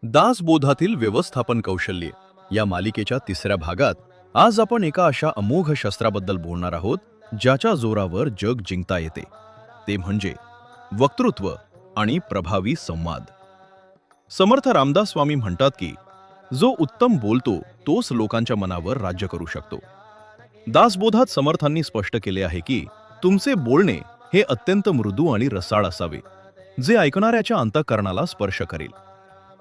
दासबोधातील व्यवस्थापन कौशल्ये या मालिकेच्या तिसऱ्या भागात आज आपण एका अशा अमोघ शस्त्राबद्दल बोलणार आहोत ज्याच्या जोरावर जग जिंकता येते, ते म्हणजे वक्तृत्व आणि प्रभावी संवाद. समर्थ रामदास स्वामी म्हणतात की जो उत्तम बोलतो तोच लोकांच्या मनावर राज्य करू शकतो. दासबोधात समर्थांनी स्पष्ट केले आहे की तुमचे बोलणे हे अत्यंत मृदू आणि रसाळ असावे, जे ऐकणाऱ्याच्या अंतःकरणाला स्पर्श करेल.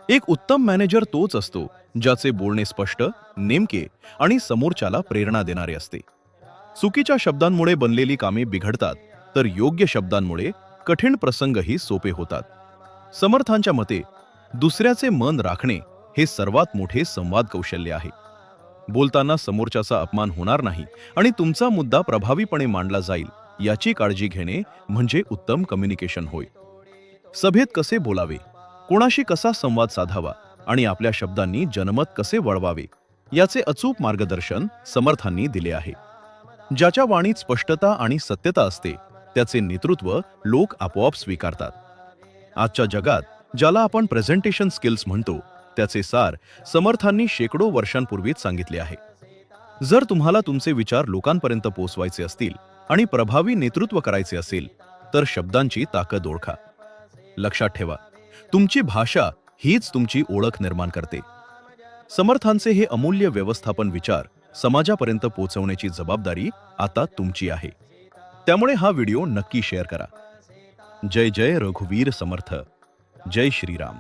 एक उत्तम मॅनेजर तोच असतो ज्याचे बोलणे स्पष्ट, नेमके आणि समोरच्याला प्रेरणा देणारे असते. चुकीच्या शब्दांमुळे बनलेली कामे बिघडतात, तर योग्य शब्दांमुळे कठीण प्रसंगही सोपे होतात. समर्थांच्या मते दुसऱ्याचे मन राखणे हे सर्वात मोठे संवाद कौशल्य आहे. बोलताना समोरच्याचा अपमान होणार नाही आणि तुमचा मुद्दा प्रभावीपणे मांडला जाईल याची काळजी घेणे म्हणजे उत्तम कम्युनिकेशन होय. सभेत कसे बोलावे, कोणाशी कसा संवाद साधावा आणि आपल्या शब्दांनी जनमत कसे वळवावे याचे अचूक मार्गदर्शन समर्थांनी दिले आहे. ज्याच्या वाणीत स्पष्टता आणि सत्यता असते त्याचे नेतृत्व लोक आपोआप स्वीकारतात. आजच्या जगात ज्याला आपण प्रेझेंटेशन स्किल्स म्हणतो त्याचे सार समर्थांनी शेकडो वर्षांपूर्वीच सांगितले आहे. जर तुम्हाला तुमचे विचार लोकांपर्यंत पोहोचवायचे असतील आणि प्रभावी नेतृत्व करायचे असेल तर शब्दांची ताकद ओळखा. लक्षात ठेवा, तुमची भाषा हीच तुमची ओळख निर्माण करते. समर्थांचे हे अमूल्य व्यवस्थापन विचार समाजापर्यंत पोहोचवण्याची जबाबदारी आता तुमची आहे. त्यामुळे हा व्हिडिओ नक्की शेअर करा. जय जय रघुवीर समर्थ. जय श्रीराम.